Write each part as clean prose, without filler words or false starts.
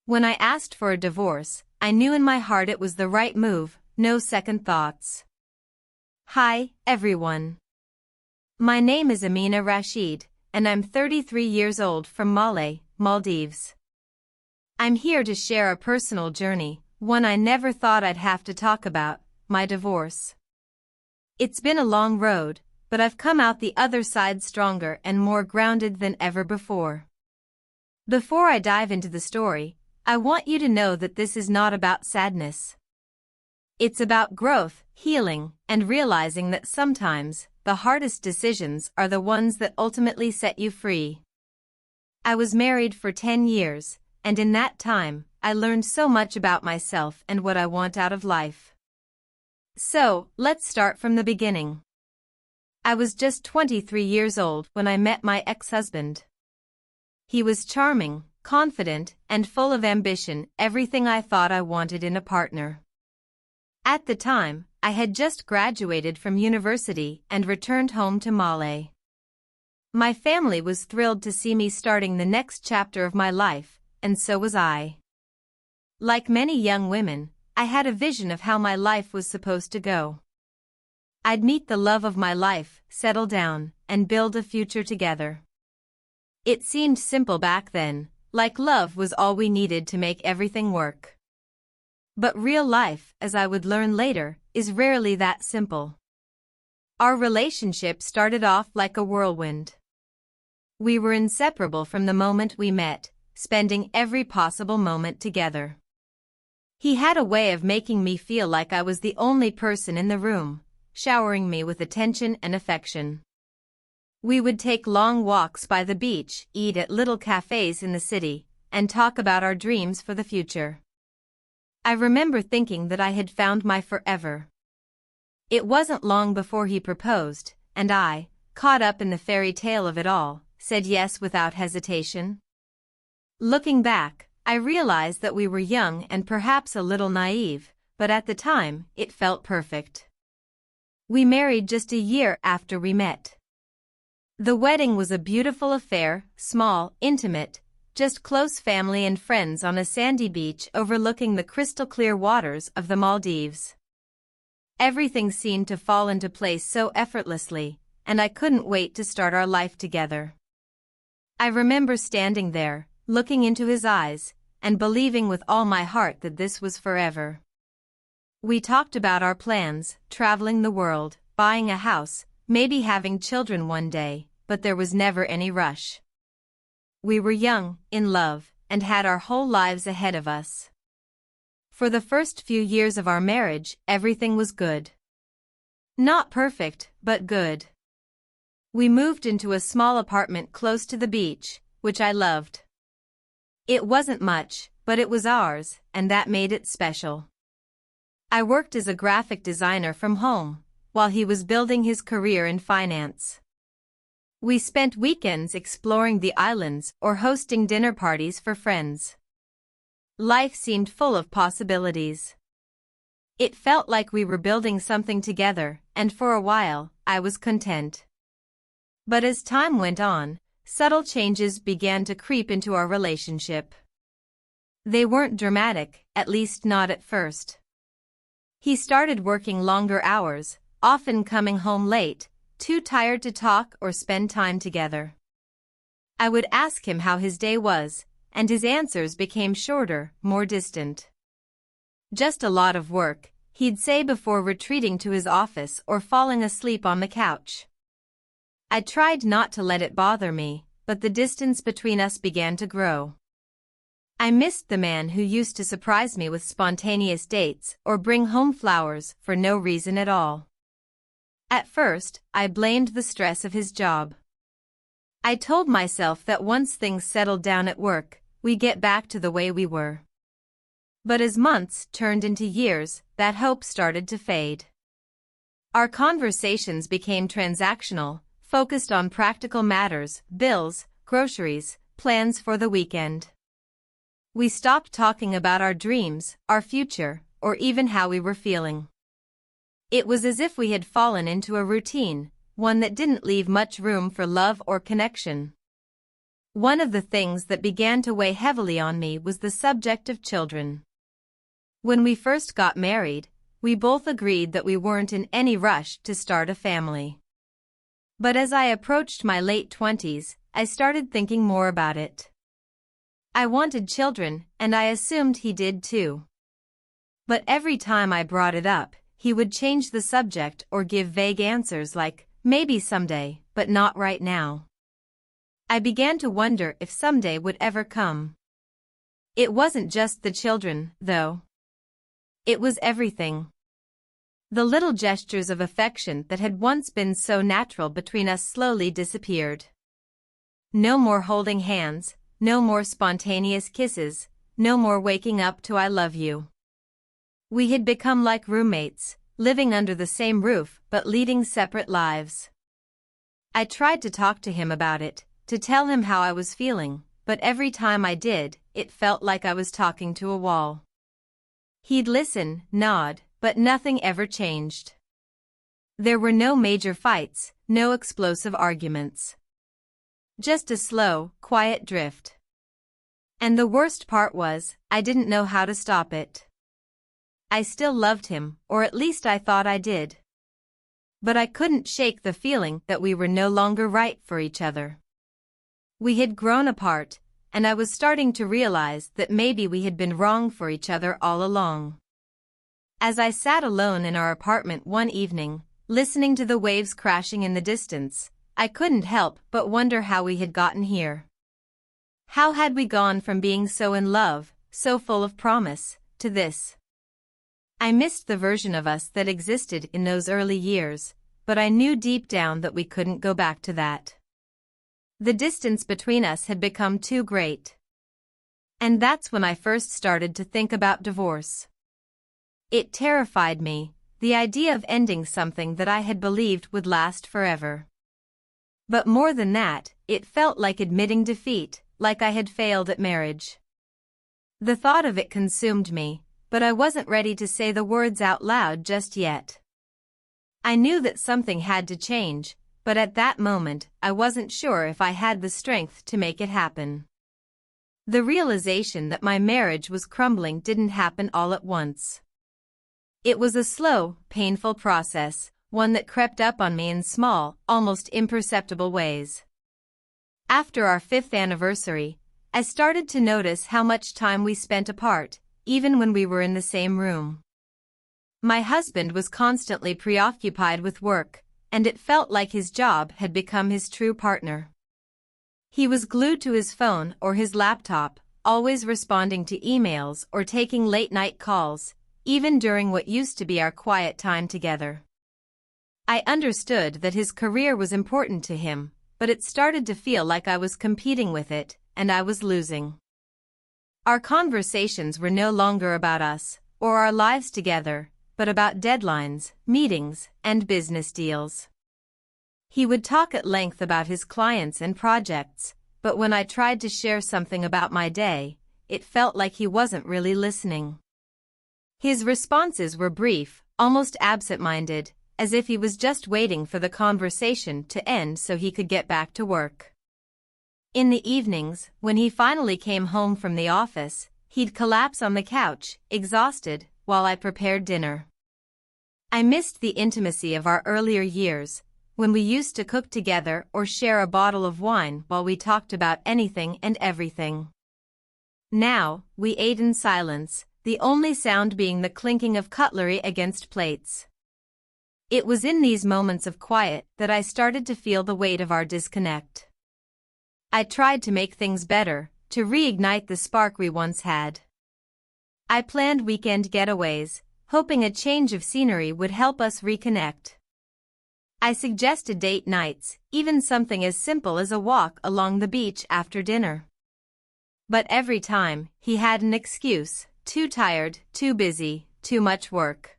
When I asked for a divorce, I knew in my heart it was the right move, no second thoughts. Hi, everyone. My name is Amina Rashid, and I'm 33 years old from Malé, Maldives. I'm here to share a personal journey, one I never thought I'd have to talk about, my divorce. It's been a long road, but I've come out the other side stronger and more grounded than ever before. Before I dive into the story, I want you to know that this is not about sadness. It's about growth, healing, and realizing that sometimes, the hardest decisions are the ones that ultimately set you free. I was married for 10 years, and in that time, I learned so much about myself and what I want out of life. So, let's start from the beginning. I was just 23 years old when I met my ex-husband. He was charming, confident, and full of ambition, everything I thought I wanted in a partner. At the time, I had just graduated from university and returned home to Malé. My family was thrilled to see me starting the next chapter of my life, and so was I. Like many young women, I had a vision of how my life was supposed to go. I'd meet the love of my life, settle down, and build a future together. It seemed simple back then, like love was all we needed to make everything work. But real life, as I would learn later, is rarely that simple. Our relationship started off like a whirlwind. We were inseparable from the moment we met, spending every possible moment together. He had a way of making me feel like I was the only person in the room, showering me with attention and affection. We would take long walks by the beach, eat at little cafes in the city, and talk about our dreams for the future. I remember thinking that I had found my forever. It wasn't long before he proposed, and I, caught up in the fairy tale of it all, said yes without hesitation. Looking back, I realized that we were young and perhaps a little naive, but at the time, it felt perfect. We married just a year after we met. The wedding was a beautiful affair, small, intimate, just close family and friends on a sandy beach overlooking the crystal-clear waters of the Maldives. Everything seemed to fall into place so effortlessly, and I couldn't wait to start our life together. I remember standing there, looking into his eyes, and believing with all my heart that this was forever. We talked about our plans, traveling the world, buying a house, maybe having children one day, but there was never any rush. We were young, in love, and had our whole lives ahead of us. For the first few years of our marriage, everything was good. Not perfect, but good. We moved into a small apartment close to the beach, which I loved. It wasn't much, but it was ours, and that made it special. I worked as a graphic designer from home, while he was building his career in finance. We spent weekends exploring the islands or hosting dinner parties for friends. Life seemed full of possibilities. It felt like we were building something together, and for a while, I was content. But as time went on, subtle changes began to creep into our relationship. They weren't dramatic, at least not at first. He started working longer hours, often coming home late, too tired to talk or spend time together. I would ask him how his day was, and his answers became shorter, more distant. Just a lot of work, he'd say before retreating to his office or falling asleep on the couch. I tried not to let it bother me, but the distance between us began to grow. I missed the man who used to surprise me with spontaneous dates or bring home flowers for no reason at all. At first, I blamed the stress of his job. I told myself that once things settled down at work, we'd get back to the way we were. But as months turned into years, that hope started to fade. Our conversations became transactional, focused on practical matters, bills, groceries, plans for the weekend. We stopped talking about our dreams, our future, or even how we were feeling. It was as if we had fallen into a routine, one that didn't leave much room for love or connection. One of the things that began to weigh heavily on me was the subject of children. When we first got married, we both agreed that we weren't in any rush to start a family. But as I approached my late 20s, I started thinking more about it. I wanted children, and I assumed he did too. But every time I brought it up, he would change the subject or give vague answers like, maybe someday, but not right now. I began to wonder if someday would ever come. It wasn't just the children, though. It was everything. The little gestures of affection that had once been so natural between us slowly disappeared. No more holding hands, no more spontaneous kisses, no more waking up to I love you. We had become like roommates, living under the same roof but leading separate lives. I tried to talk to him about it, to tell him how I was feeling, but every time I did, it felt like I was talking to a wall. He'd listen, nod, but nothing ever changed. There were no major fights, no explosive arguments. Just a slow, quiet drift. And the worst part was, I didn't know how to stop it. I still loved him, or at least I thought I did. But I couldn't shake the feeling that we were no longer right for each other. We had grown apart, and I was starting to realize that maybe we had been wrong for each other all along. As I sat alone in our apartment one evening, listening to the waves crashing in the distance, I couldn't help but wonder how we had gotten here. How had we gone from being so in love, so full of promise, to this? I missed the version of us that existed in those early years, but I knew deep down that we couldn't go back to that. The distance between us had become too great. And that's when I first started to think about divorce. It terrified me, the idea of ending something that I had believed would last forever. But more than that, it felt like admitting defeat, like I had failed at marriage. The thought of it consumed me, but I wasn't ready to say the words out loud just yet. I knew that something had to change, but at that moment, I wasn't sure if I had the strength to make it happen. The realization that my marriage was crumbling didn't happen all at once. It was a slow, painful process, one that crept up on me in small, almost imperceptible ways. After our 5th anniversary, I started to notice how much time we spent apart, even when we were in the same room. My husband was constantly preoccupied with work, and it felt like his job had become his true partner. He was glued to his phone or his laptop, always responding to emails or taking late-night calls, even during what used to be our quiet time together. I understood that his career was important to him, but it started to feel like I was competing with it, and I was losing. Our conversations were no longer about us, or our lives together, but about deadlines, meetings, and business deals. He would talk at length about his clients and projects, but when I tried to share something about my day, it felt like he wasn't really listening. His responses were brief, almost absent-minded, as if he was just waiting for the conversation to end so he could get back to work. In the evenings, when he finally came home from the office, he'd collapse on the couch, exhausted, while I prepared dinner. I missed the intimacy of our earlier years, when we used to cook together or share a bottle of wine while we talked about anything and everything. Now, we ate in silence, the only sound being the clinking of cutlery against plates. It was in these moments of quiet that I started to feel the weight of our disconnect. I tried to make things better, to reignite the spark we once had. I planned weekend getaways, hoping a change of scenery would help us reconnect. I suggested date nights, even something as simple as a walk along the beach after dinner. But every time, he had an excuse: too tired, too busy, too much work.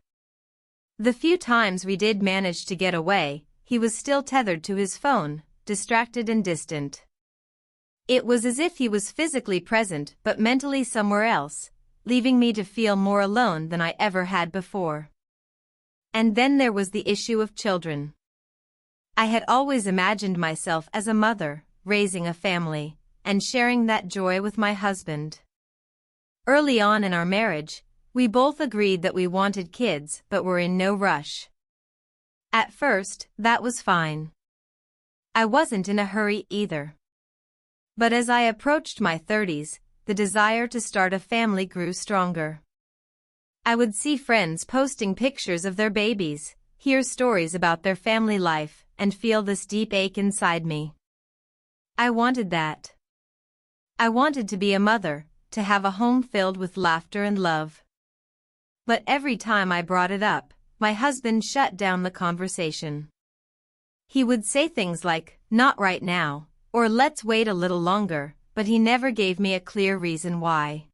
The few times we did manage to get away, he was still tethered to his phone, distracted and distant. It was as if he was physically present but mentally somewhere else, leaving me to feel more alone than I ever had before. And then there was the issue of children. I had always imagined myself as a mother, raising a family, and sharing that joy with my husband. Early on in our marriage, we both agreed that we wanted kids but were in no rush. At first, that was fine. I wasn't in a hurry either. But as I approached my 30s, the desire to start a family grew stronger. I would see friends posting pictures of their babies, hear stories about their family life, and feel this deep ache inside me. I wanted that. I wanted to be a mother, to have a home filled with laughter and love. But every time I brought it up, my husband shut down the conversation. He would say things like, "Not right now," or "Let's wait a little longer," but he never gave me a clear reason why.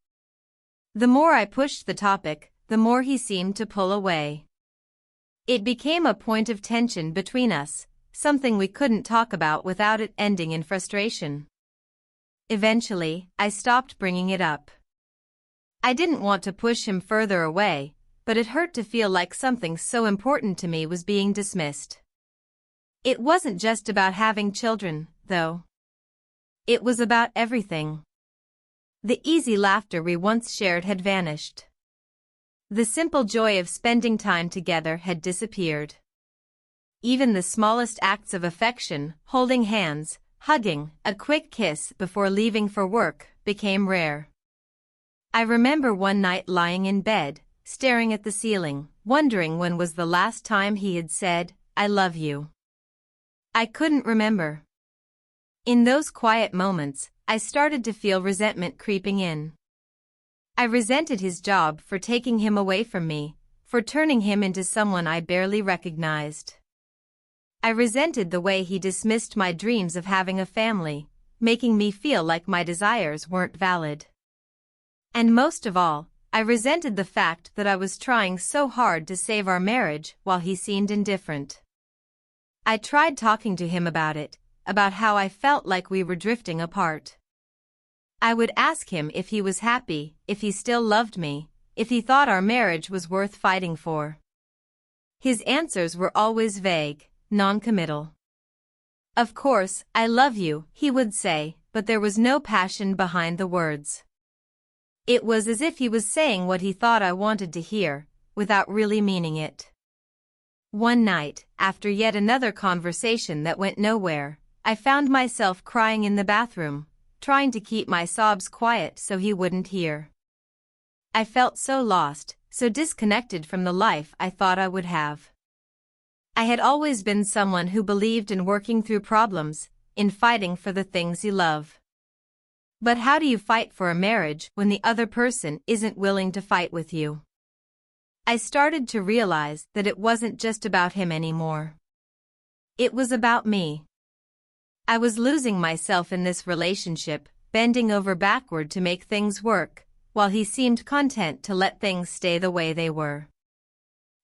The more I pushed the topic, the more he seemed to pull away. It became a point of tension between us, something we couldn't talk about without it ending in frustration. Eventually, I stopped bringing it up. I didn't want to push him further away, but it hurt to feel like something so important to me was being dismissed. It wasn't just about having children, though. It was about everything. The easy laughter we once shared had vanished. The simple joy of spending time together had disappeared. Even the smallest acts of affection, holding hands, hugging, a quick kiss before leaving for work, became rare. I remember one night lying in bed, staring at the ceiling, wondering when was the last time he had said, "I love you." I couldn't remember. In those quiet moments, I started to feel resentment creeping in. I resented his job for taking him away from me, for turning him into someone I barely recognized. I resented the way he dismissed my dreams of having a family, making me feel like my desires weren't valid. And most of all, I resented the fact that I was trying so hard to save our marriage while he seemed indifferent. I tried talking to him about it, about how I felt like we were drifting apart. I would ask him if he was happy, if he still loved me, if he thought our marriage was worth fighting for. His answers were always vague, non-committal. "Of course, I love you," he would say, but there was no passion behind the words. It was as if he was saying what he thought I wanted to hear, without really meaning it. One night, after yet another conversation that went nowhere, I found myself crying in the bathroom, trying to keep my sobs quiet so he wouldn't hear. I felt so lost, so disconnected from the life I thought I would have. I had always been someone who believed in working through problems, in fighting for the things you love. But how do you fight for a marriage when the other person isn't willing to fight with you? I started to realize that it wasn't just about him anymore. It was about me. I was losing myself in this relationship, bending over backward to make things work, while he seemed content to let things stay the way they were.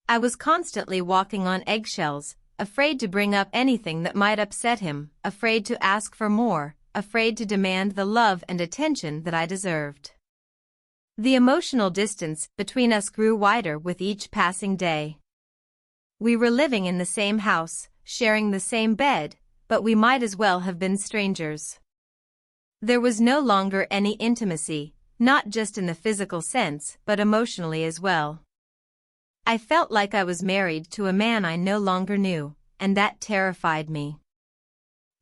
I was constantly walking on eggshells, afraid to bring up anything that might upset him, afraid to ask for more, afraid to demand the love and attention that I deserved. The emotional distance between us grew wider with each passing day. We were living in the same house, sharing the same bed, but we might as well have been strangers. There was no longer any intimacy, not just in the physical sense, but emotionally as well. I felt like I was married to a man I no longer knew, and that terrified me.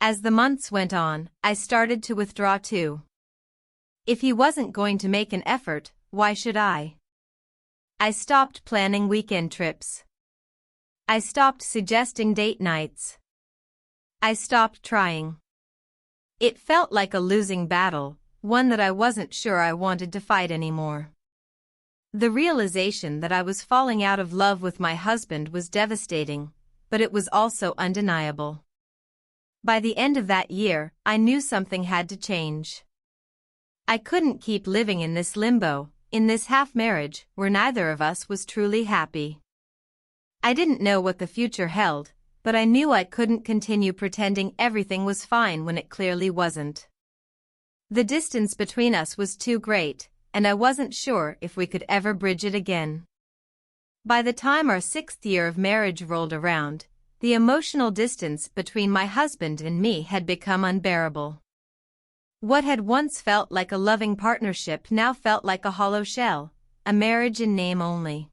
As the months went on, I started to withdraw too. If he wasn't going to make an effort, why should I? I stopped planning weekend trips. I stopped suggesting date nights. I stopped trying. It felt like a losing battle, one that I wasn't sure I wanted to fight anymore. The realization that I was falling out of love with my husband was devastating, but it was also undeniable. By the end of that year, I knew something had to change. I couldn't keep living in this limbo, in this half-marriage where neither of us was truly happy. I didn't know what the future held, but I knew I couldn't continue pretending everything was fine when it clearly wasn't. The distance between us was too great, and I wasn't sure if we could ever bridge it again. By the time our 6th year of marriage rolled around, the emotional distance between my husband and me had become unbearable. What had once felt like a loving partnership now felt like a hollow shell, a marriage in name only.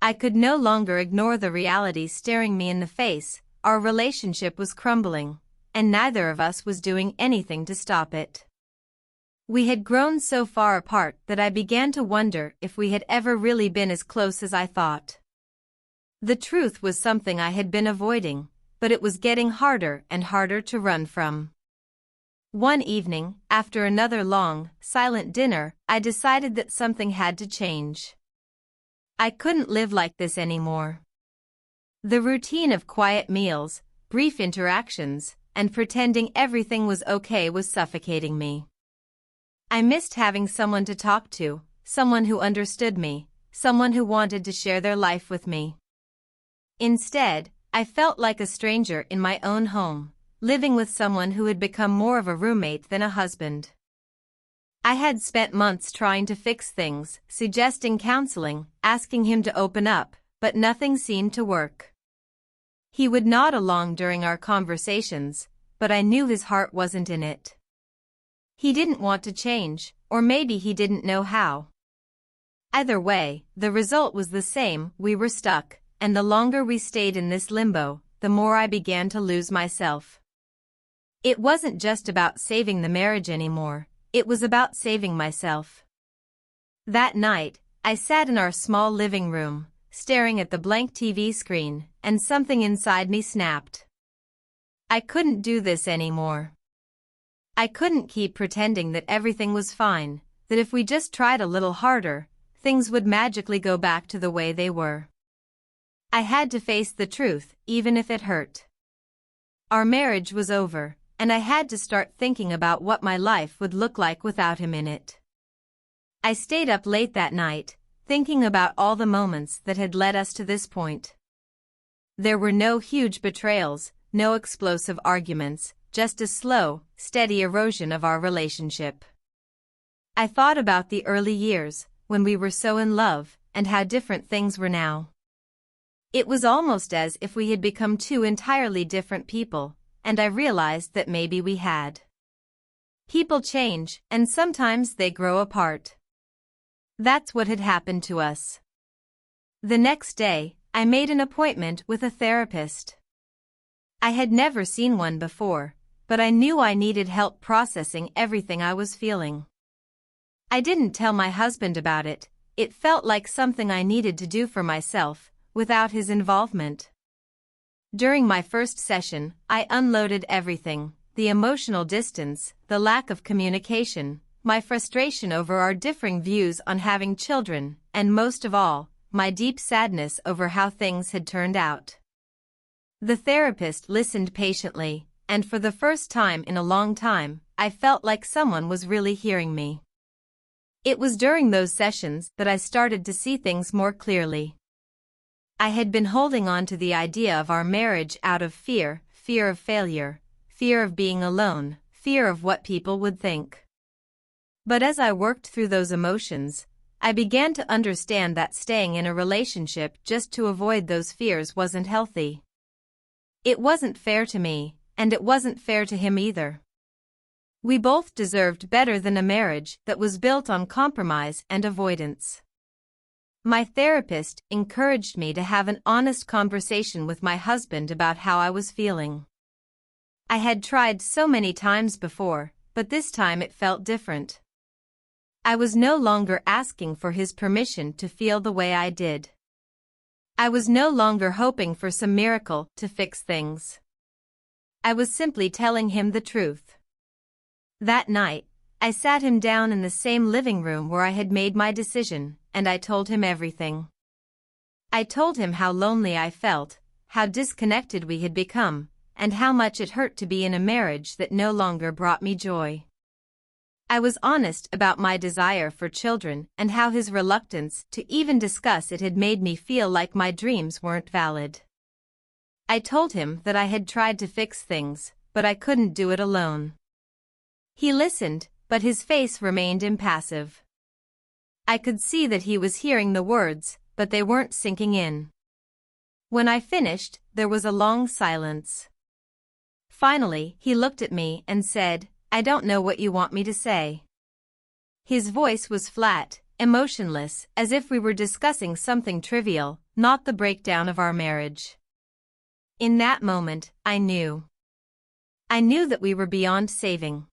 I could no longer ignore the reality staring me in the face. Our relationship was crumbling, and neither of us was doing anything to stop it. We had grown so far apart that I began to wonder if we had ever really been as close as I thought. The truth was something I had been avoiding, but it was getting harder and harder to run from. One evening, after another long, silent dinner, I decided that something had to change. I couldn't live like this anymore. The routine of quiet meals, brief interactions, and pretending everything was okay was suffocating me. I missed having someone to talk to, someone who understood me, someone who wanted to share their life with me. Instead, I felt like a stranger in my own home, living with someone who had become more of a roommate than a husband. I had spent months trying to fix things, suggesting counseling, asking him to open up, but nothing seemed to work. He would nod along during our conversations, but I knew his heart wasn't in it. He didn't want to change, or maybe he didn't know how. Either way, the result was the same. We were stuck, and the longer we stayed in this limbo, the more I began to lose myself. It wasn't just about saving the marriage anymore, it was about saving myself. That night, I sat in our small living room, staring at the blank TV screen, and something inside me snapped. I couldn't do this anymore. I couldn't keep pretending that everything was fine, that if we just tried a little harder, things would magically go back to the way they were. I had to face the truth, even if it hurt. Our marriage was over, and I had to start thinking about what my life would look like without him in it. I stayed up late that night, thinking about all the moments that had led us to this point. There were no huge betrayals, no explosive arguments, just a slow, steady erosion of our relationship. I thought about the early years, when we were so in love, and how different things were now. It was almost as if we had become two entirely different people, and I realized that maybe we had. People change, and sometimes they grow apart. That's what had happened to us. The next day, I made an appointment with a therapist. I had never seen one before, but I knew I needed help processing everything I was feeling. I didn't tell my husband about it. It felt like something I needed to do for myself, without his involvement. During my first session, I unloaded everything: the emotional distance, the lack of communication, my frustration over our differing views on having children, and most of all, my deep sadness over how things had turned out. The therapist listened patiently, and for the first time in a long time, I felt like someone was really hearing me. It was during those sessions that I started to see things more clearly. I had been holding on to the idea of our marriage out of fear of failure, fear of being alone, fear of what people would think. But as I worked through those emotions, I began to understand that staying in a relationship just to avoid those fears wasn't healthy. It wasn't fair to me, and it wasn't fair to him either. We both deserved better than a marriage that was built on compromise and avoidance. My therapist encouraged me to have an honest conversation with my husband about how I was feeling. I had tried so many times before, but this time it felt different. I was no longer asking for his permission to feel the way I did. I was no longer hoping for some miracle to fix things. I was simply telling him the truth. That night, I sat him down in the same living room where I had made my decision, and I told him everything. I told him how lonely I felt, how disconnected we had become, and how much it hurt to be in a marriage that no longer brought me joy. I was honest about my desire for children and how his reluctance to even discuss it had made me feel like my dreams weren't valid. I told him that I had tried to fix things, but I couldn't do it alone. He listened, but his face remained impassive. I could see that he was hearing the words, but they weren't sinking in. When I finished, there was a long silence. Finally, he looked at me and said, I don't know what you want me to say. His voice was flat, emotionless, as if we were discussing something trivial, not the breakdown of our marriage. In that moment, I knew. I knew that we were beyond saving.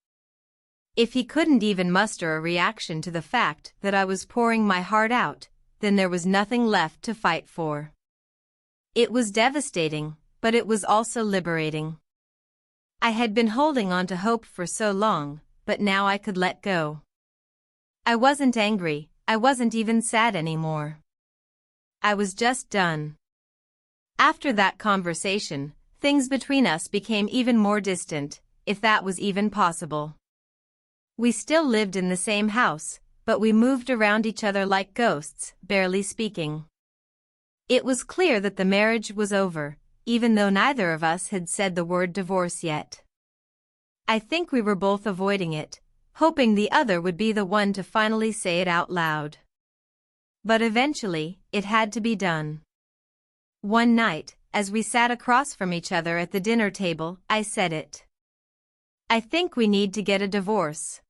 If he couldn't even muster a reaction to the fact that I was pouring my heart out, then there was nothing left to fight for. It was devastating, but it was also liberating. I had been holding on to hope for so long, but now I could let go. I wasn't angry, I wasn't even sad anymore. I was just done. After that conversation, things between us became even more distant, if that was even possible. We still lived in the same house, but we moved around each other like ghosts, barely speaking. It was clear that the marriage was over, even though neither of us had said the word divorce yet. I think we were both avoiding it, hoping the other would be the one to finally say it out loud. But eventually, it had to be done. One night, as we sat across from each other at the dinner table, I said it. I think we need to get a divorce.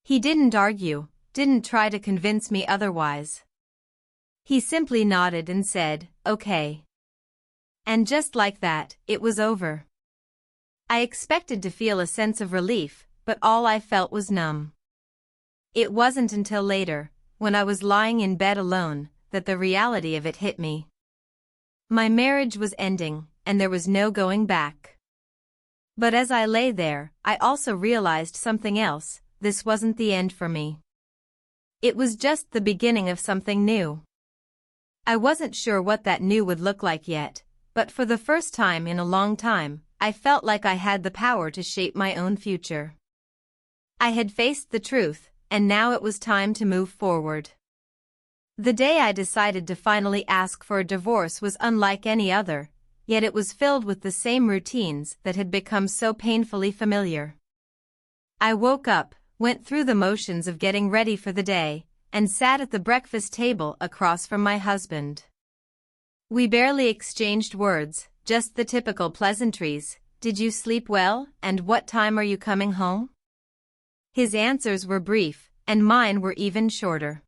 He didn't argue, didn't try to convince me otherwise. He simply nodded and said, "Okay." And just like that, it was over. I expected to feel a sense of relief, but all I felt was numb. It wasn't until later, when I was lying in bed alone, that the reality of it hit me. My marriage was ending, and there was no going back. But as I lay there, I also realized something else. This wasn't the end for me. It was just the beginning of something new. I wasn't sure what that new would look like yet, but for the first time in a long time, I felt like I had the power to shape my own future. I had faced the truth, and now it was time to move forward. The day I decided to finally ask for a divorce was unlike any other, yet it was filled with the same routines that had become so painfully familiar. I woke up, went through the motions of getting ready for the day, and sat at the breakfast table across from my husband. We barely exchanged words, just the typical pleasantries. "Did you sleep well, and what time are you coming home?" His answers were brief, and mine were even shorter.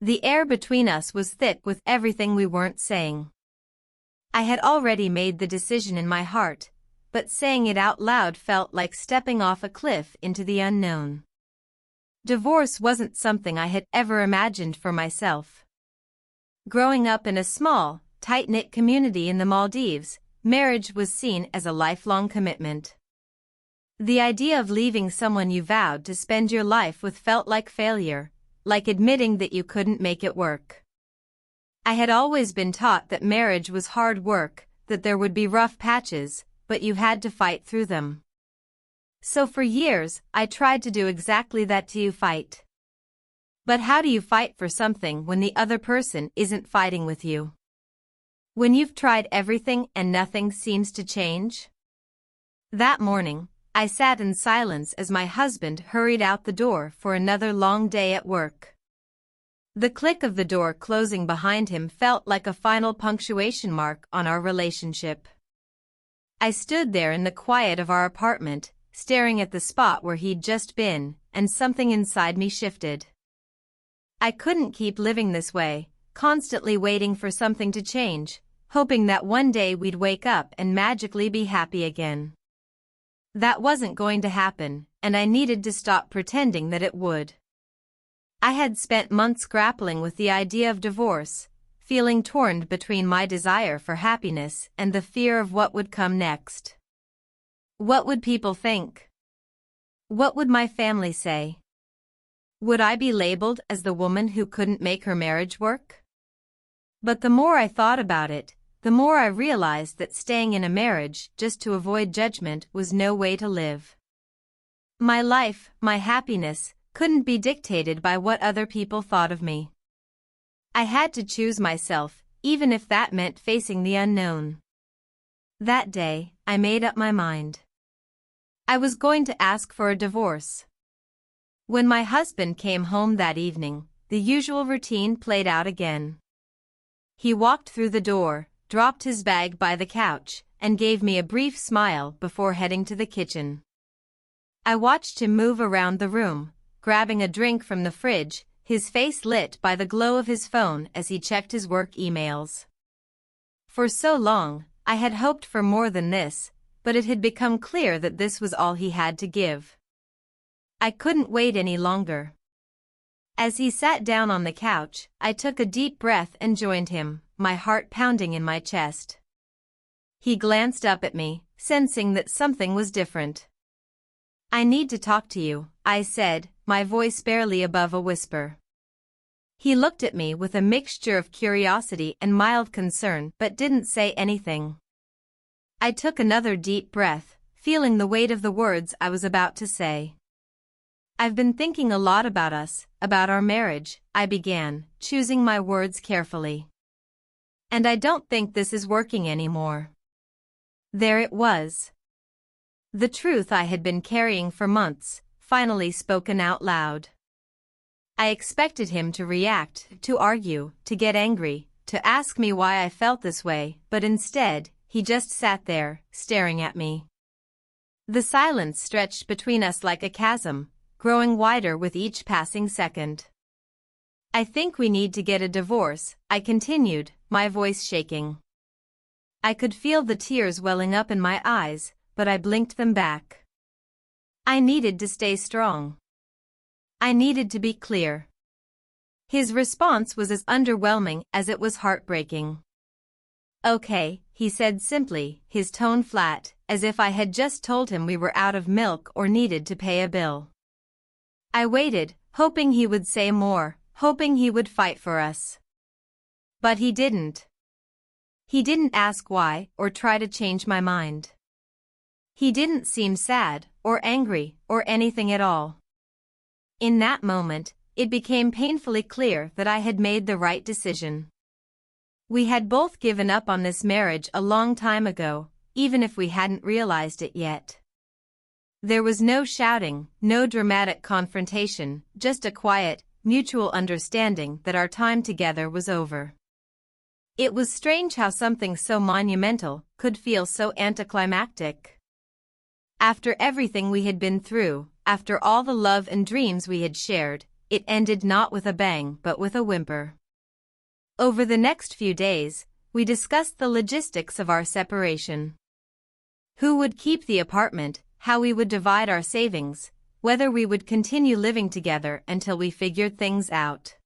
The air between us was thick with everything we weren't saying. I had already made the decision in my heart, but saying it out loud felt like stepping off a cliff into the unknown. Divorce wasn't something I had ever imagined for myself. Growing up in a small, tight-knit community in the Maldives, marriage was seen as a lifelong commitment. The idea of leaving someone you vowed to spend your life with felt like failure, like admitting that you couldn't make it work. I had always been taught that marriage was hard work, that there would be rough patches, but you had to fight through them. So for years, I tried to do exactly that to fight. But how do you fight for something when the other person isn't fighting with you? When you've tried everything and nothing seems to change? That morning, I sat in silence as my husband hurried out the door for another long day at work. The click of the door closing behind him felt like a final punctuation mark on our relationship. I stood there in the quiet of our apartment, staring at the spot where he'd just been, and something inside me shifted. I couldn't keep living this way, constantly waiting for something to change, hoping that one day we'd wake up and magically be happy again. That wasn't going to happen, and I needed to stop pretending that it would. I had spent months grappling with the idea of divorce, feeling torn between my desire for happiness and the fear of what would come next. What would people think? What would my family say? Would I be labeled as the woman who couldn't make her marriage work? But the more I thought about it, the more I realized that staying in a marriage just to avoid judgment was no way to live. My life, my happiness, couldn't be dictated by what other people thought of me. I had to choose myself, even if that meant facing the unknown. That day, I made up my mind. I was going to ask for a divorce. When my husband came home that evening, the usual routine played out again. He walked through the door, dropped his bag by the couch, and gave me a brief smile before heading to the kitchen. I watched him move around the room, grabbing a drink from the fridge, his face lit by the glow of his phone as he checked his work emails. For so long, I had hoped for more than this, but it had become clear that this was all he had to give. I couldn't wait any longer. As he sat down on the couch, I took a deep breath and joined him, my heart pounding in my chest. He glanced up at me, sensing that something was different. "I need to talk to you," I said, my voice barely above a whisper. He looked at me with a mixture of curiosity and mild concern but didn't say anything. I took another deep breath, feeling the weight of the words I was about to say. "I've been thinking a lot about us, about our marriage," I began, choosing my words carefully. "And I don't think this is working anymore." There it was. The truth I had been carrying for months, finally spoken out loud. I expected him to react, to argue, to get angry, to ask me why I felt this way, but instead, he just sat there, staring at me. The silence stretched between us like a chasm, growing wider with each passing second. "I think we need to get a divorce," I continued, my voice shaking. I could feel the tears welling up in my eyes, but I blinked them back. I needed to stay strong. I needed to be clear. His response was as underwhelming as it was heartbreaking. "Okay," he said simply, his tone flat, as if I had just told him we were out of milk or needed to pay a bill. I waited, hoping he would say more, hoping he would fight for us. But he didn't. He didn't ask why or try to change my mind. He didn't seem sad or angry or anything at all. In that moment, it became painfully clear that I had made the right decision. We had both given up on this marriage a long time ago, even if we hadn't realized it yet. There was no shouting, no dramatic confrontation, just a quiet, mutual understanding that our time together was over. It was strange how something so monumental could feel so anticlimactic. After everything we had been through, after all the love and dreams we had shared, it ended not with a bang but with a whimper. Over the next few days, we discussed the logistics of our separation. Who would keep the apartment, how we would divide our savings, whether we would continue living together until we figured things out.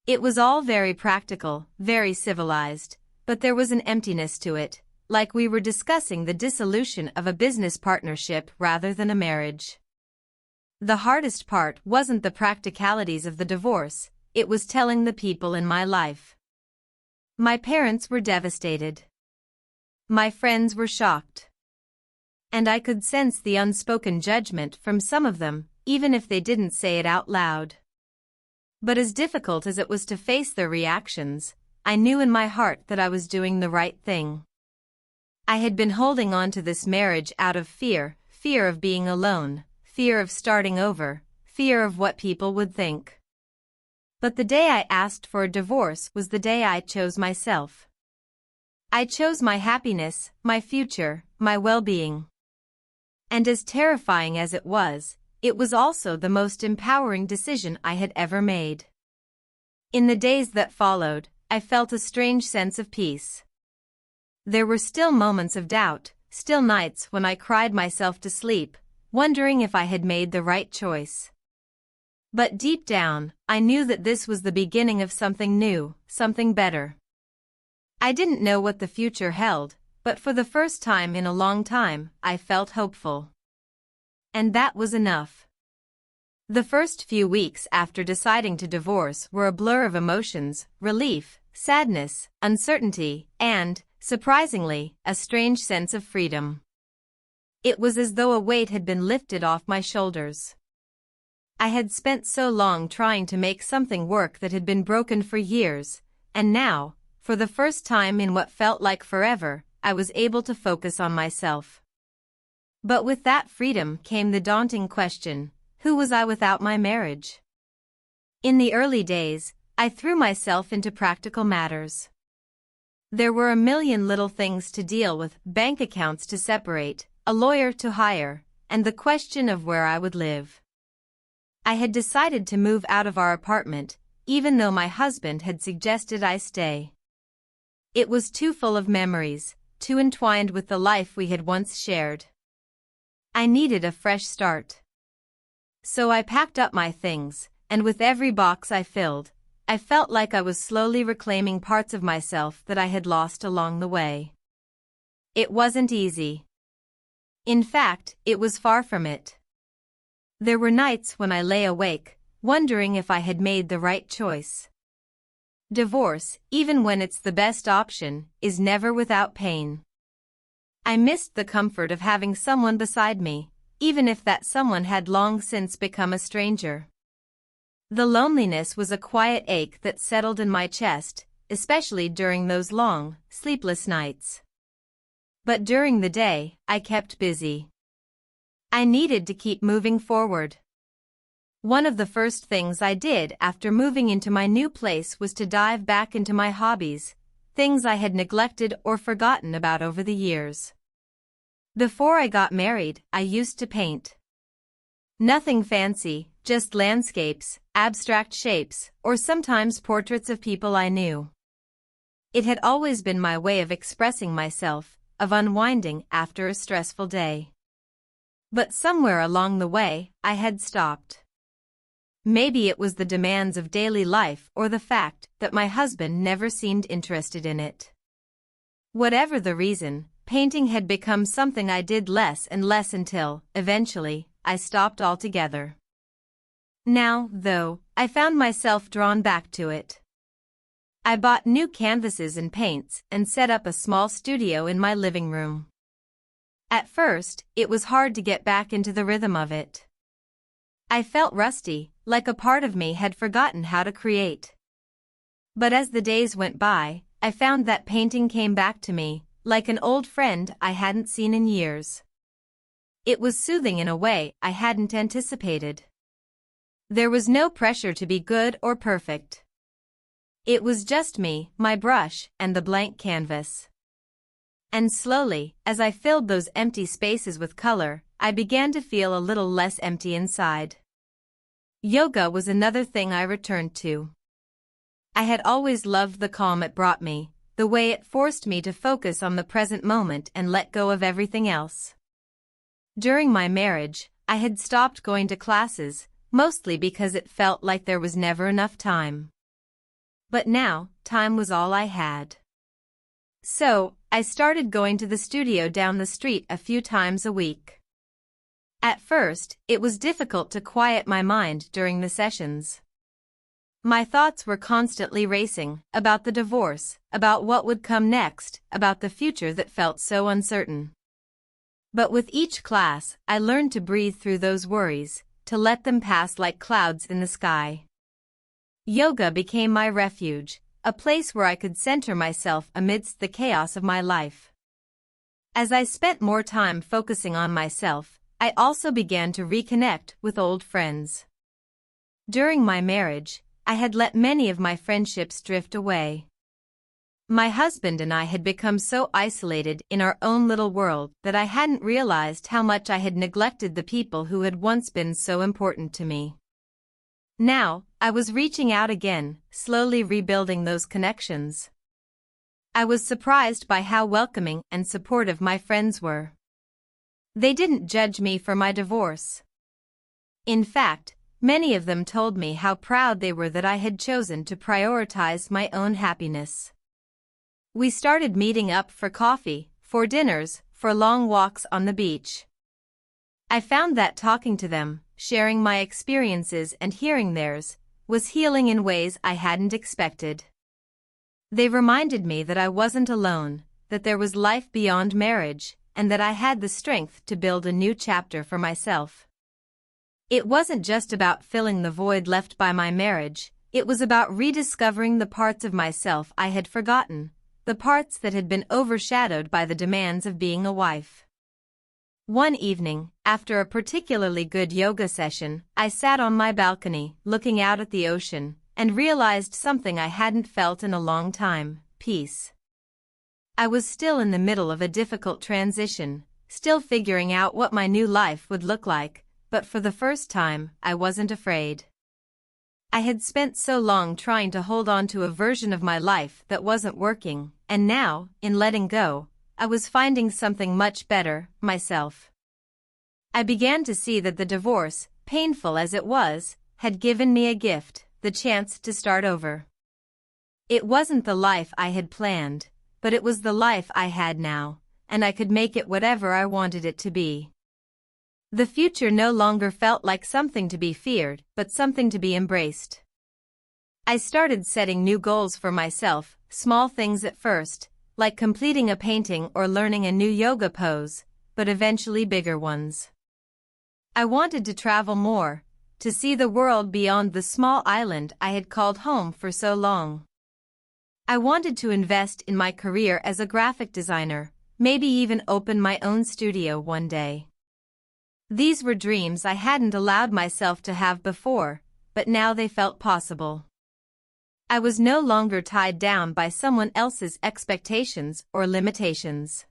It was all very practical, very civilized, but there was an emptiness to it, like we were discussing the dissolution of a business partnership rather than a marriage. The hardest part wasn't the practicalities of the divorce, it was telling the people in my life. My parents were devastated. My friends were shocked. And I could sense the unspoken judgment from some of them, even if they didn't say it out loud. But as difficult as it was to face their reactions, I knew in my heart that I was doing the right thing. I had been holding on to this marriage out of fear, fear of being alone, fear of starting over, fear of what people would think. But the day I asked for a divorce was the day I chose myself. I chose my happiness, my future, my well-being. And as terrifying as it was also the most empowering decision I had ever made. In the days that followed, I felt a strange sense of peace. There were still moments of doubt, still nights when I cried myself to sleep, wondering if I had made the right choice. But deep down, I knew that this was the beginning of something new, something better. I didn't know what the future held, but for the first time in a long time, I felt hopeful. And that was enough. The first few weeks after deciding to divorce were a blur of emotions, relief, sadness, uncertainty, and, surprisingly, a strange sense of freedom. It was as though a weight had been lifted off my shoulders. I had spent so long trying to make something work that had been broken for years, and now, for the first time in what felt like forever, I was able to focus on myself. But with that freedom came the daunting question, who was I without my marriage? In the early days, I threw myself into practical matters. There were a million little things to deal with, bank accounts to separate, a lawyer to hire, and the question of where I would live. I had decided to move out of our apartment, even though my husband had suggested I stay. It was too full of memories, too entwined with the life we had once shared. I needed a fresh start. So I packed up my things, and with every box I filled, I felt like I was slowly reclaiming parts of myself that I had lost along the way. It wasn't easy. In fact, it was far from it. There were nights when I lay awake, wondering if I had made the right choice. Divorce, even when it's the best option, is never without pain. I missed the comfort of having someone beside me, even if that someone had long since become a stranger. The loneliness was a quiet ache that settled in my chest, especially during those long, sleepless nights. But during the day, I kept busy. I needed to keep moving forward. One of the first things I did after moving into my new place was to dive back into my hobbies, things I had neglected or forgotten about over the years. Before I got married, I used to paint. Nothing fancy, just landscapes, abstract shapes, or sometimes portraits of people I knew. It had always been my way of expressing myself, of unwinding after a stressful day. But somewhere along the way, I had stopped. Maybe it was the demands of daily life or the fact that my husband never seemed interested in it. Whatever the reason, painting had become something I did less and less until, eventually, I stopped altogether. Now, though, I found myself drawn back to it. I bought new canvases and paints and set up a small studio in my living room. At first, it was hard to get back into the rhythm of it. I felt rusty, like a part of me had forgotten how to create. But as the days went by, I found that painting came back to me, like an old friend I hadn't seen in years. It was soothing in a way I hadn't anticipated. There was no pressure to be good or perfect. It was just me, my brush, and the blank canvas. And slowly, as I filled those empty spaces with color, I began to feel a little less empty inside. Yoga was another thing I returned to. I had always loved the calm it brought me, the way it forced me to focus on the present moment and let go of everything else. During my marriage, I had stopped going to classes, mostly because it felt like there was never enough time. But now, time was all I had. So, I started going to the studio down the street a few times a week. At first, it was difficult to quiet my mind during the sessions. My thoughts were constantly racing, about the divorce, about what would come next, about the future that felt so uncertain. But with each class, I learned to breathe through those worries, to let them pass like clouds in the sky. Yoga became my refuge, a place where I could center myself amidst the chaos of my life. As I spent more time focusing on myself, I also began to reconnect with old friends. During my marriage, I had let many of my friendships drift away. My husband and I had become so isolated in our own little world that I hadn't realized how much I had neglected the people who had once been so important to me. Now, I was reaching out again, slowly rebuilding those connections. I was surprised by how welcoming and supportive my friends were. They didn't judge me for my divorce. In fact, many of them told me how proud they were that I had chosen to prioritize my own happiness. We started meeting up for coffee, for dinners, for long walks on the beach. I found that talking to them, sharing my experiences and hearing theirs, was healing in ways I hadn't expected. They reminded me that I wasn't alone, that there was life beyond marriage, and that I had the strength to build a new chapter for myself. It wasn't just about filling the void left by my marriage, it was about rediscovering the parts of myself I had forgotten, the parts that had been overshadowed by the demands of being a wife. One evening, after a particularly good yoga session, I sat on my balcony, looking out at the ocean, and realized something I hadn't felt in a long time: peace. I was still in the middle of a difficult transition, still figuring out what my new life would look like, but for the first time, I wasn't afraid. I had spent so long trying to hold on to a version of my life that wasn't working, and now, in letting go, I was finding something much better, myself. I began to see that the divorce, painful as it was, had given me a gift, the chance to start over. It wasn't the life I had planned, but it was the life I had now, and I could make it whatever I wanted it to be. The future no longer felt like something to be feared, but something to be embraced. I started setting new goals for myself, small things at first, like completing a painting or learning a new yoga pose, but eventually bigger ones. I wanted to travel more, to see the world beyond the small island I had called home for so long. I wanted to invest in my career as a graphic designer, maybe even open my own studio one day. These were dreams I hadn't allowed myself to have before, but now they felt possible. I was no longer tied down by someone else's expectations or limitations.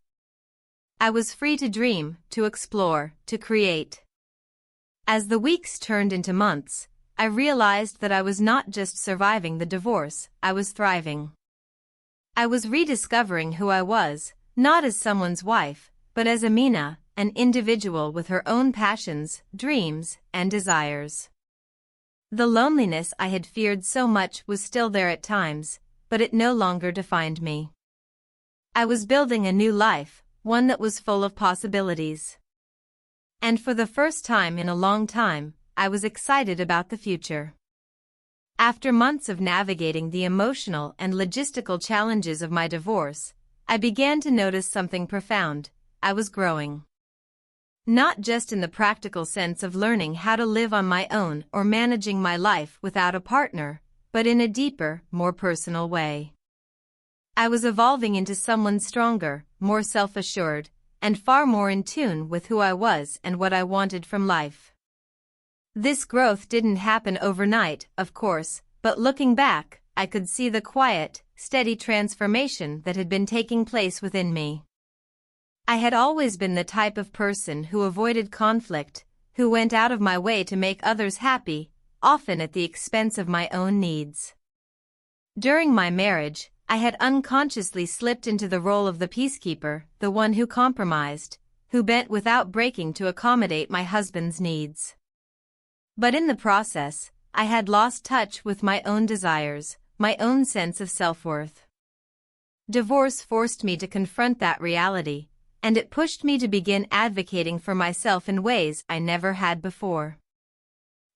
I was free to dream, to explore, to create. As the weeks turned into months, I realized that I was not just surviving the divorce, I was thriving. I was rediscovering who I was, not as someone's wife, but as Amina, an individual with her own passions, dreams, and desires. The loneliness I had feared so much was still there at times, but it no longer defined me. I was building a new life, one that was full of possibilities. And for the first time in a long time, I was excited about the future. After months of navigating the emotional and logistical challenges of my divorce, I began to notice something profound. I was growing. Not just in the practical sense of learning how to live on my own or managing my life without a partner, but in a deeper, more personal way. I was evolving into someone stronger, more self-assured, and far more in tune with who I was and what I wanted from life. This growth didn't happen overnight, of course, but looking back, I could see the quiet, steady transformation that had been taking place within me. I had always been the type of person who avoided conflict, who went out of my way to make others happy, often at the expense of my own needs. During my marriage, I had unconsciously slipped into the role of the peacekeeper, the one who compromised, who bent without breaking to accommodate my husband's needs. But in the process, I had lost touch with my own desires, my own sense of self-worth. Divorce forced me to confront that reality, and it pushed me to begin advocating for myself in ways I never had before.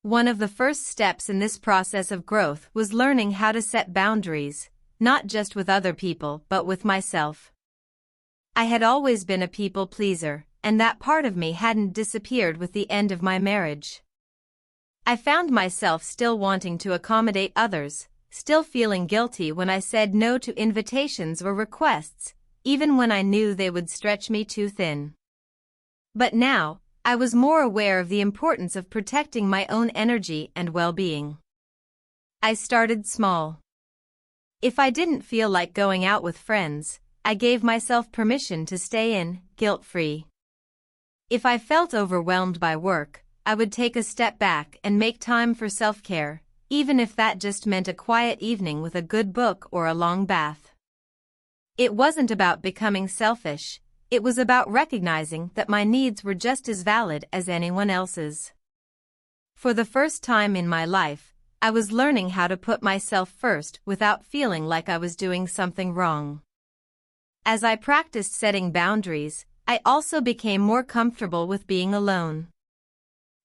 One of the first steps in this process of growth was learning how to set boundaries, not just with other people but with myself. I had always been a people pleaser, and that part of me hadn't disappeared with the end of my marriage. I found myself still wanting to accommodate others, still feeling guilty when I said no to invitations or requests, even when I knew they would stretch me too thin. But now, I was more aware of the importance of protecting my own energy and well-being. I started small. If I didn't feel like going out with friends, I gave myself permission to stay in, guilt-free. If I felt overwhelmed by work, I would take a step back and make time for self-care, even if that just meant a quiet evening with a good book or a long bath. It wasn't about becoming selfish, it was about recognizing that my needs were just as valid as anyone else's. For the first time in my life, I was learning how to put myself first without feeling like I was doing something wrong. As I practiced setting boundaries, I also became more comfortable with being alone.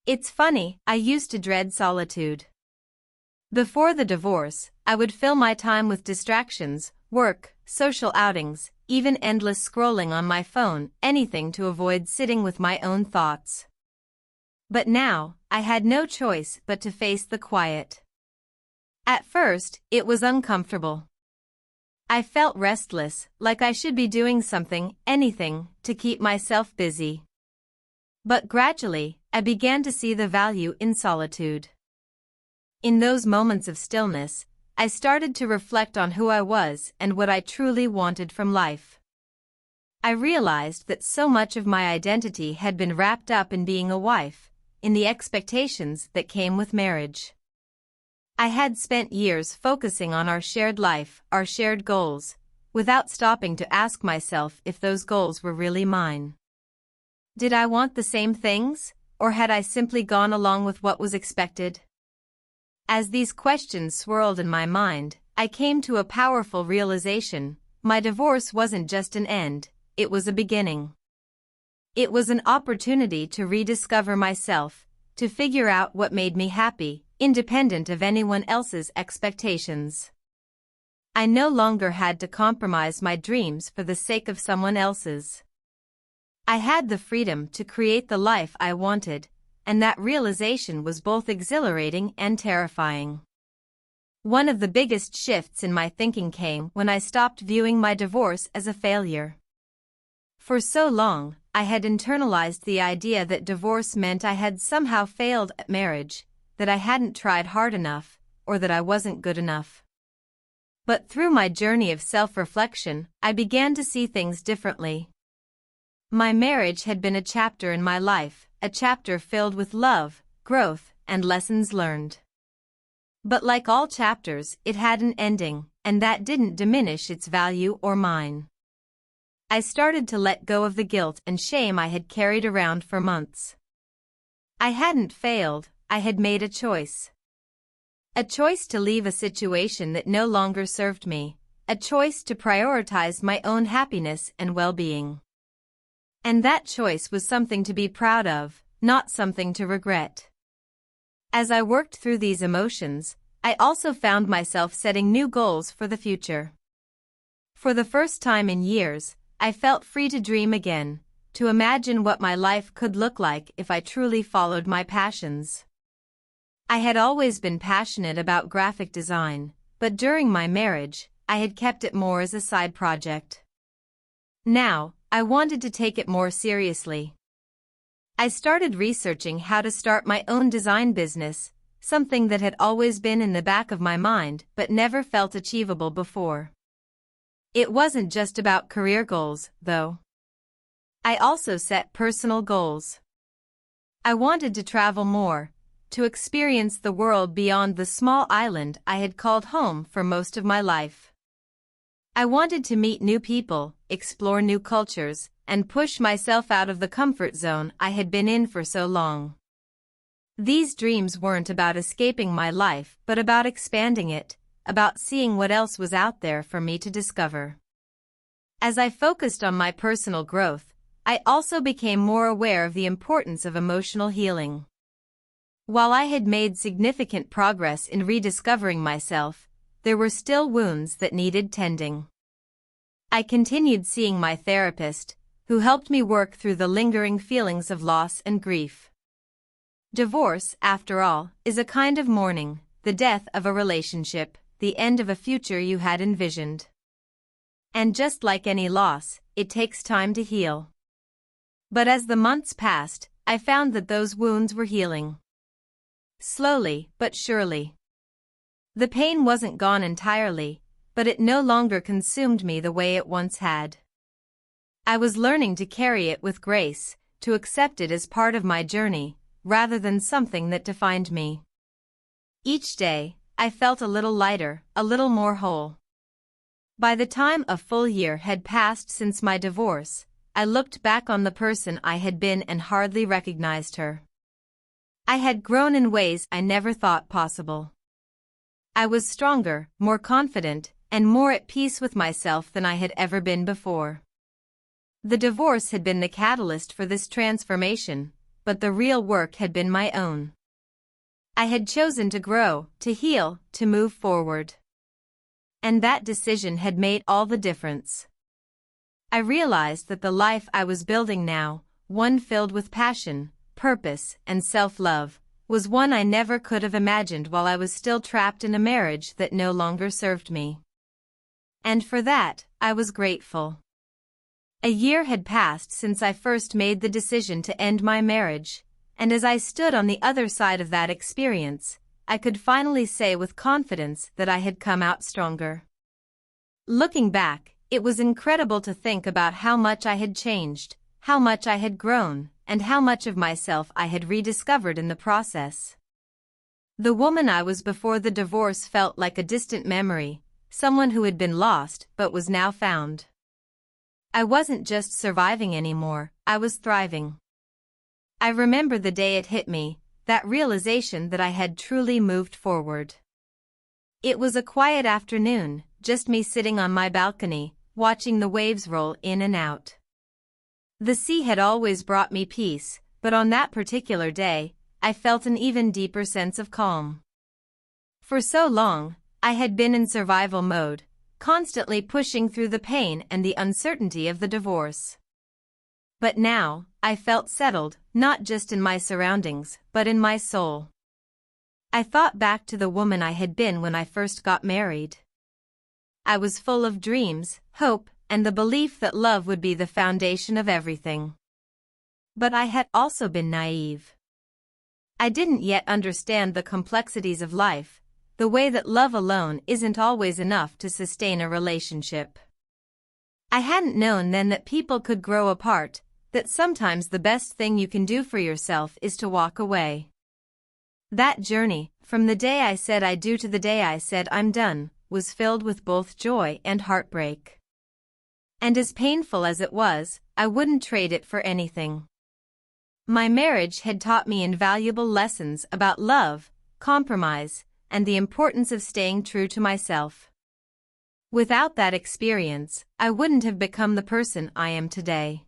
It's funny, I used to dread solitude. Before the divorce, I would fill my time with distractions, work, social outings, even endless scrolling on my phone, anything to avoid sitting with my own thoughts. But now, I had no choice but to face the quiet. At first, it was uncomfortable. I felt restless, like I should be doing something, anything, to keep myself busy. But gradually, I began to see the value in solitude. In those moments of stillness, I started to reflect on who I was and what I truly wanted from life. I realized that so much of my identity had been wrapped up in being a wife, in the expectations that came with marriage. I had spent years focusing on our shared life, our shared goals, without stopping to ask myself if those goals were really mine. Did I want the same things, or had I simply gone along with what was expected? As these questions swirled in my mind, I came to a powerful realization: my divorce wasn't just an end, it was a beginning. It was an opportunity to rediscover myself, to figure out what made me happy, independent of anyone else's expectations. I no longer had to compromise my dreams for the sake of someone else's. I had the freedom to create the life I wanted, and that realization was both exhilarating and terrifying. One of the biggest shifts in my thinking came when I stopped viewing my divorce as a failure. For so long, I had internalized the idea that divorce meant I had somehow failed at marriage, that I hadn't tried hard enough, or that I wasn't good enough. But through my journey of self-reflection, I began to see things differently. My marriage had been a chapter in my life, a chapter filled with love, growth, and lessons learned. But like all chapters, it had an ending, and that didn't diminish its value or mine. I started to let go of the guilt and shame I had carried around for months. I hadn't failed, I had made a choice. A choice to leave a situation that no longer served me, a choice to prioritize my own happiness and well-being. And that choice was something to be proud of, not something to regret. As I worked through these emotions, I also found myself setting new goals for the future. For the first time in years, I felt free to dream again, to imagine what my life could look like if I truly followed my passions. I had always been passionate about graphic design, but during my marriage, I had kept it more as a side project. Now, I wanted to take it more seriously. I started researching how to start my own design business, something that had always been in the back of my mind but never felt achievable before. It wasn't just about career goals, though. I also set personal goals. I wanted to travel more, to experience the world beyond the small island I had called home for most of my life. I wanted to meet new people, explore new cultures, and push myself out of the comfort zone I had been in for so long. These dreams weren't about escaping my life but about expanding it, about seeing what else was out there for me to discover. As I focused on my personal growth, I also became more aware of the importance of emotional healing. While I had made significant progress in rediscovering myself, there were still wounds that needed tending. I continued seeing my therapist, who helped me work through the lingering feelings of loss and grief. Divorce, after all, is a kind of mourning, the death of a relationship, the end of a future you had envisioned. And just like any loss, it takes time to heal. But as the months passed, I found that those wounds were healing. Slowly but surely. The pain wasn't gone entirely, but it no longer consumed me the way it once had. I was learning to carry it with grace, to accept it as part of my journey, rather than something that defined me. Each day, I felt a little lighter, a little more whole. By the time a full year had passed since my divorce, I looked back on the person I had been and hardly recognized her. I had grown in ways I never thought possible. I was stronger, more confident, and more at peace with myself than I had ever been before. The divorce had been the catalyst for this transformation, but the real work had been my own. I had chosen to grow, to heal, to move forward. And that decision had made all the difference. I realized that the life I was building now, one filled with passion, purpose, and self-love, was one I never could have imagined while I was still trapped in a marriage that no longer served me. And for that, I was grateful. A year had passed since I first made the decision to end my marriage, and as I stood on the other side of that experience, I could finally say with confidence that I had come out stronger. Looking back, It was incredible to think about how much I had changed, how much I had grown, and how much of myself I had rediscovered in the process. The woman I was before the divorce felt like a distant memory, someone who had been lost but was now found. I wasn't just surviving anymore, I was thriving. I remember the day it hit me, that realization that I had truly moved forward. It was a quiet afternoon, just me sitting on my balcony, watching the waves roll in and out. The sea had always brought me peace, but on that particular day, I felt an even deeper sense of calm. For so long, I had been in survival mode, constantly pushing through the pain and the uncertainty of the divorce. But now, I felt settled, not just in my surroundings, but in my soul. I thought back to the woman I had been when I first got married. I was full of dreams, hope, and the belief that love would be the foundation of everything. But I had also been naive. I didn't yet understand the complexities of life, the way that love alone isn't always enough to sustain a relationship. I hadn't known then that people could grow apart, that sometimes the best thing you can do for yourself is to walk away. That journey, from the day I said I do to the day I said I'm done, was filled with both joy and heartbreak. And as painful as it was, I wouldn't trade it for anything. My marriage had taught me invaluable lessons about love, compromise, and the importance of staying true to myself. Without that experience, I wouldn't have become the person I am today.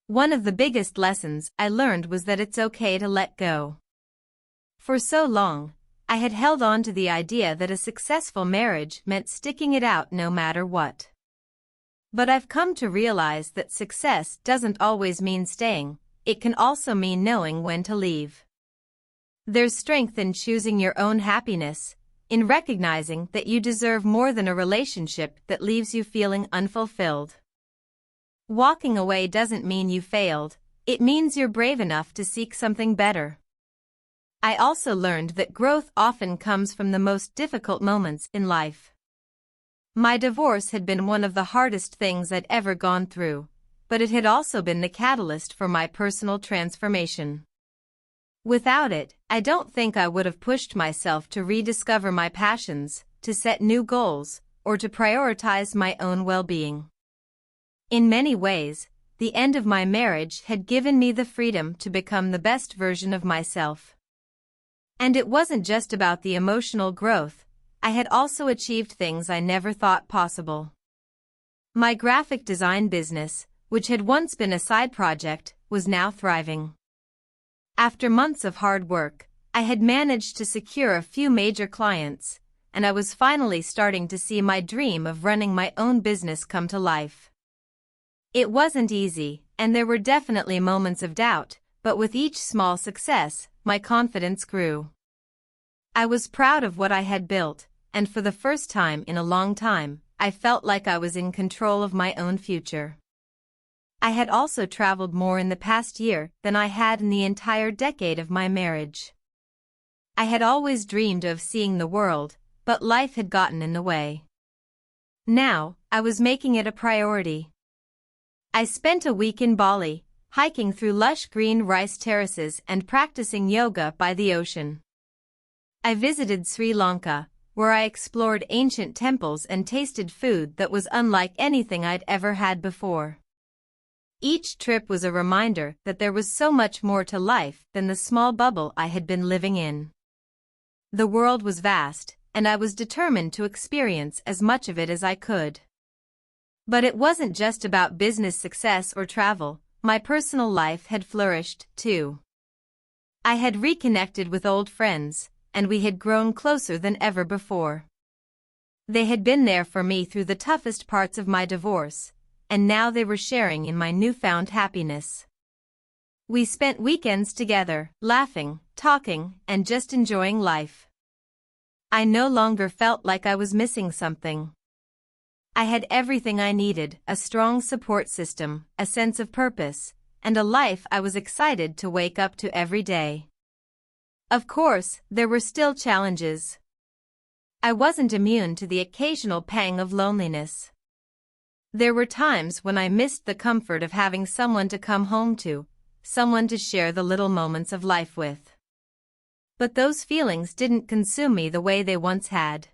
One of the biggest lessons I learned was that it's okay to let go. For so long, I had held on to the idea that a successful marriage meant sticking it out no matter what. But I've come to realize that success doesn't always mean staying, it can also mean knowing when to leave. There's strength in choosing your own happiness, in recognizing that you deserve more than a relationship that leaves you feeling unfulfilled. Walking away doesn't mean you failed, it means you're brave enough to seek something better. I also learned that growth often comes from the most difficult moments in life. My divorce had been one of the hardest things I'd ever gone through, but it had also been the catalyst for my personal transformation. Without it, I don't think I would have pushed myself to rediscover my passions, to set new goals, or to prioritize my own well-being. In many ways, the end of my marriage had given me the freedom to become the best version of myself. And it wasn't just about the emotional growth, I had also achieved things I never thought possible. My graphic design business, which had once been a side project, was now thriving. After months of hard work, I had managed to secure a few major clients, and I was finally starting to see my dream of running my own business come to life. It wasn't easy, and there were definitely moments of doubt, but with each small success, my confidence grew. I was proud of what I had built, and for the first time in a long time, I felt like I was in control of my own future. I had also traveled more in the past year than I had in the entire decade of my marriage. I had always dreamed of seeing the world, but life had gotten in the way. Now, I was making it a priority. I spent a week in Bali, hiking through lush green rice terraces and practicing yoga by the ocean. I visited Sri Lanka, where I explored ancient temples and tasted food that was unlike anything I'd ever had before. Each trip was a reminder that there was so much more to life than the small bubble I had been living in. The world was vast, and I was determined to experience as much of it as I could. But it wasn't just about business success or travel, my personal life had flourished, too. I had reconnected with old friends, and we had grown closer than ever before. They had been there for me through the toughest parts of my divorce, and now they were sharing in my newfound happiness. We spent weekends together, laughing, talking, and just enjoying life. I no longer felt like I was missing something. I had everything I needed, a strong support system, a sense of purpose, and a life I was excited to wake up to every day. Of course, there were still challenges. I wasn't immune to the occasional pang of loneliness. There were times when I missed the comfort of having someone to come home to, someone to share the little moments of life with. But those feelings didn't consume me the way they once had.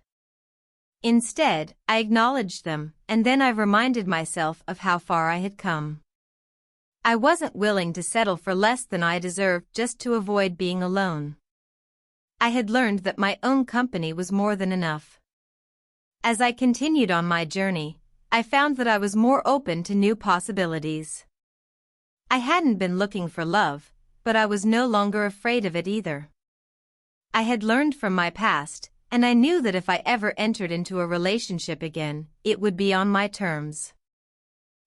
Instead, I acknowledged them, and then I reminded myself of how far I had come. I wasn't willing to settle for less than I deserved just to avoid being alone. I had learned that my own company was more than enough. As I continued on my journey, I found that I was more open to new possibilities. I hadn't been looking for love, but I was no longer afraid of it either. I had learned from my past, and I knew that if I ever entered into a relationship again, it would be on my terms.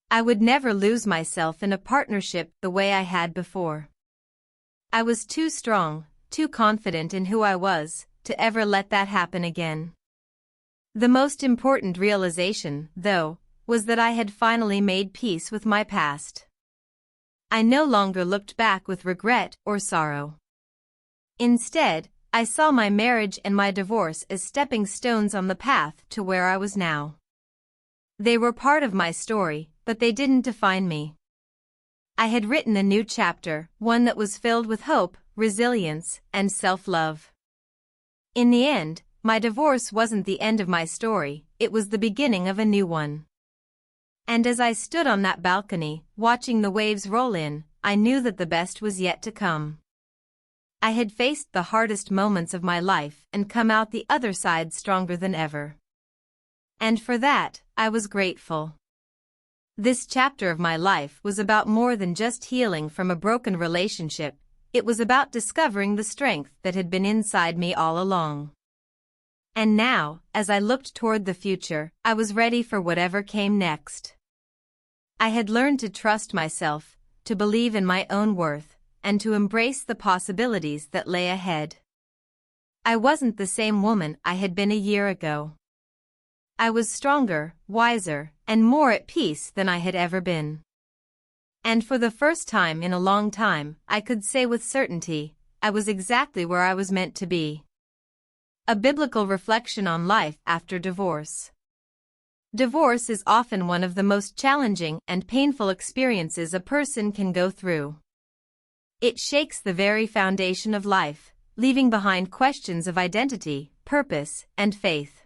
I would never lose myself in a partnership the way I had before. I was too strong, too confident in who I was, to ever let that happen again. The most important realization, though, was that I had finally made peace with my past. I no longer looked back with regret or sorrow. Instead, I saw my marriage and my divorce as stepping stones on the path to where I was now. They were part of my story, but they didn't define me. I had written a new chapter, one that was filled with hope, resilience, and self-love. In the end, my divorce wasn't the end of my story, it was the beginning of a new one. And as I stood on that balcony, watching the waves roll in, I knew that the best was yet to come. I had faced the hardest moments of my life and come out the other side stronger than ever. And for that, I was grateful. This chapter of my life was about more than just healing from a broken relationship, it was about discovering the strength that had been inside me all along. And now, as I looked toward the future, I was ready for whatever came next. I had learned to trust myself, to believe in my own worth, and to embrace the possibilities that lay ahead. I wasn't the same woman I had been a year ago. I was stronger, wiser, and more at peace than I had ever been. And for the first time in a long time, I could say with certainty, I was exactly where I was meant to be. A biblical reflection on life after divorce. Divorce is often one of the most challenging and painful experiences a person can go through. It shakes the very foundation of life, leaving behind questions of identity, purpose, and faith.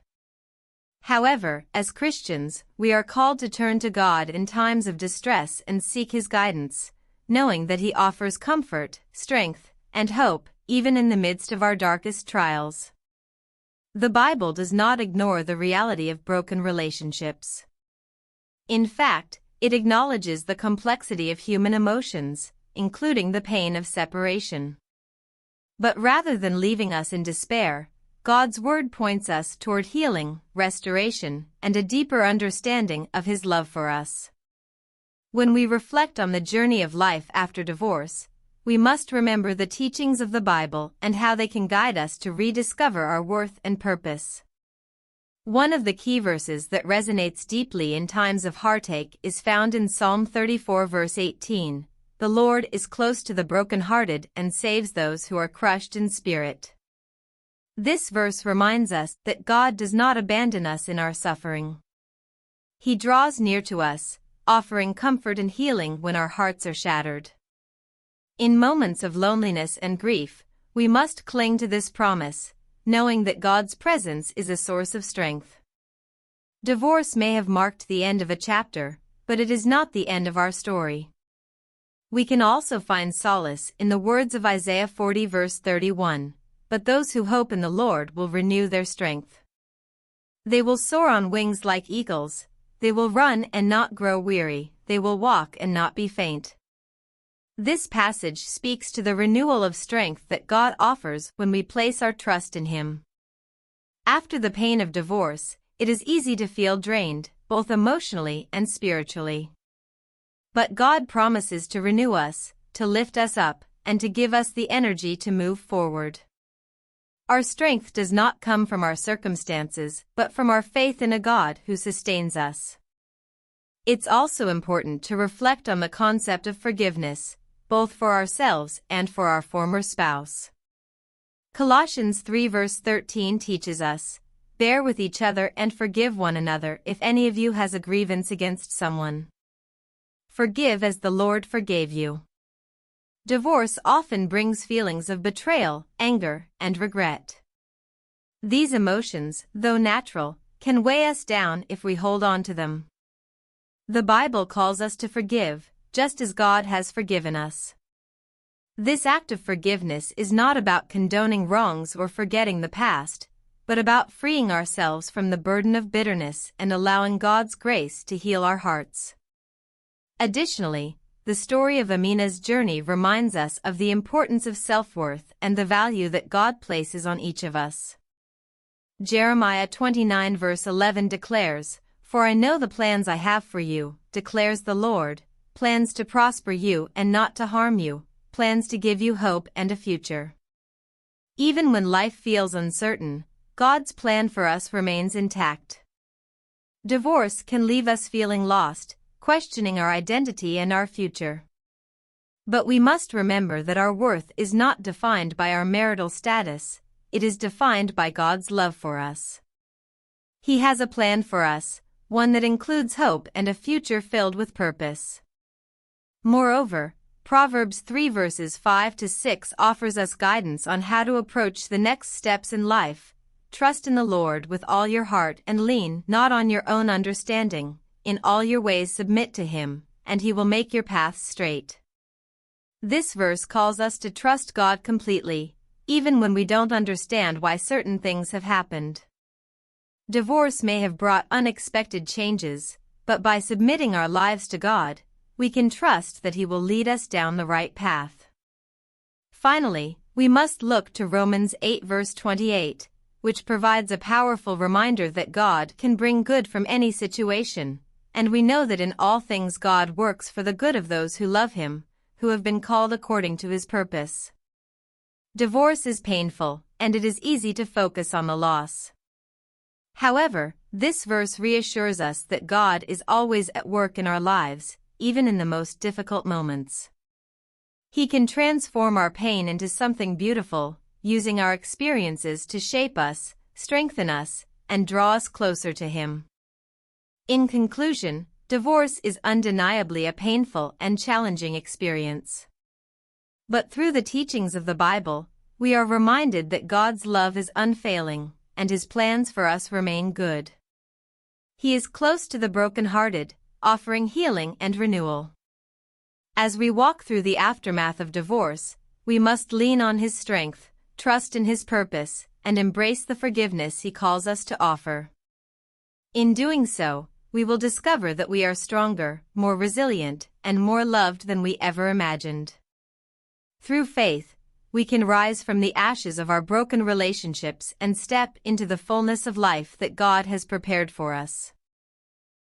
However, as Christians, we are called to turn to God in times of distress and seek His guidance, knowing that He offers comfort, strength, and hope, even in the midst of our darkest trials. The Bible does not ignore the reality of broken relationships. In fact, it acknowledges the complexity of human emotions, including the pain of separation. But rather than leaving us in despair, God's Word points us toward healing, restoration, and a deeper understanding of His love for us. When we reflect on the journey of life after divorce, we must remember the teachings of the Bible and how they can guide us to rediscover our worth and purpose. One of the key verses that resonates deeply in times of heartache is found in Psalm 34 verse 18. The Lord is close to the brokenhearted and saves those who are crushed in spirit. This verse reminds us that God does not abandon us in our suffering. He draws near to us, offering comfort and healing when our hearts are shattered. In moments of loneliness and grief, we must cling to this promise, knowing that God's presence is a source of strength. Divorce may have marked the end of a chapter, but it is not the end of our story. We can also find solace in the words of Isaiah 40 verse 31, "But those who hope in the Lord will renew their strength. They will soar on wings like eagles, they will run and not grow weary, they will walk and not be faint." This passage speaks to the renewal of strength that God offers when we place our trust in Him. After the pain of divorce, it is easy to feel drained, both emotionally and spiritually. But God promises to renew us, to lift us up, and to give us the energy to move forward. Our strength does not come from our circumstances, but from our faith in a God who sustains us. It's also important to reflect on the concept of forgiveness, both for ourselves and for our former spouse. Colossians 3 verse 13 teaches us, Bear with each other and forgive one another if any of you has a grievance against someone. Forgive as the Lord forgave you. Divorce often brings feelings of betrayal, anger, and regret. These emotions, though natural, can weigh us down if we hold on to them. The Bible calls us to forgive, just as God has forgiven us. This act of forgiveness is not about condoning wrongs or forgetting the past, but about freeing ourselves from the burden of bitterness and allowing God's grace to heal our hearts. Additionally, the story of Amina's journey reminds us of the importance of self-worth and the value that God places on each of us. Jeremiah 29 verse 11 declares, "For I know the plans I have for you, declares the Lord, plans to prosper you and not to harm you, plans to give you hope and a future." Even when life feels uncertain, God's plan for us remains intact. Divorce can leave us feeling lost, questioning our identity and our future. But we must remember that our worth is not defined by our marital status, it is defined by God's love for us. He has a plan for us, one that includes hope and a future filled with purpose. Moreover, Proverbs 3 verses 5 to 6 offers us guidance on how to approach the next steps in life. Trust in the Lord with all your heart and lean not on your own understanding. In all your ways submit to Him, and He will make your paths straight. This verse calls us to trust God completely, even when we don't understand why certain things have happened. Divorce may have brought unexpected changes, but by submitting our lives to God, we can trust that He will lead us down the right path. Finally, we must look to Romans 8 verse 28, which provides a powerful reminder that God can bring good from any situation, and we know that in all things God works for the good of those who love Him, who have been called according to His purpose. Divorce is painful, and it is easy to focus on the loss. However, this verse reassures us that God is always at work in our lives, even in the most difficult moments. He can transform our pain into something beautiful, using our experiences to shape us, strengthen us, and draw us closer to Him. In conclusion, divorce is undeniably a painful and challenging experience. But through the teachings of the Bible, we are reminded that God's love is unfailing, and His plans for us remain good. He is close to the brokenhearted, offering healing and renewal. As we walk through the aftermath of divorce, we must lean on His strength, trust in His purpose, and embrace the forgiveness He calls us to offer. In doing so, we will discover that we are stronger, more resilient, and more loved than we ever imagined. Through faith, we can rise from the ashes of our broken relationships and step into the fullness of life that God has prepared for us.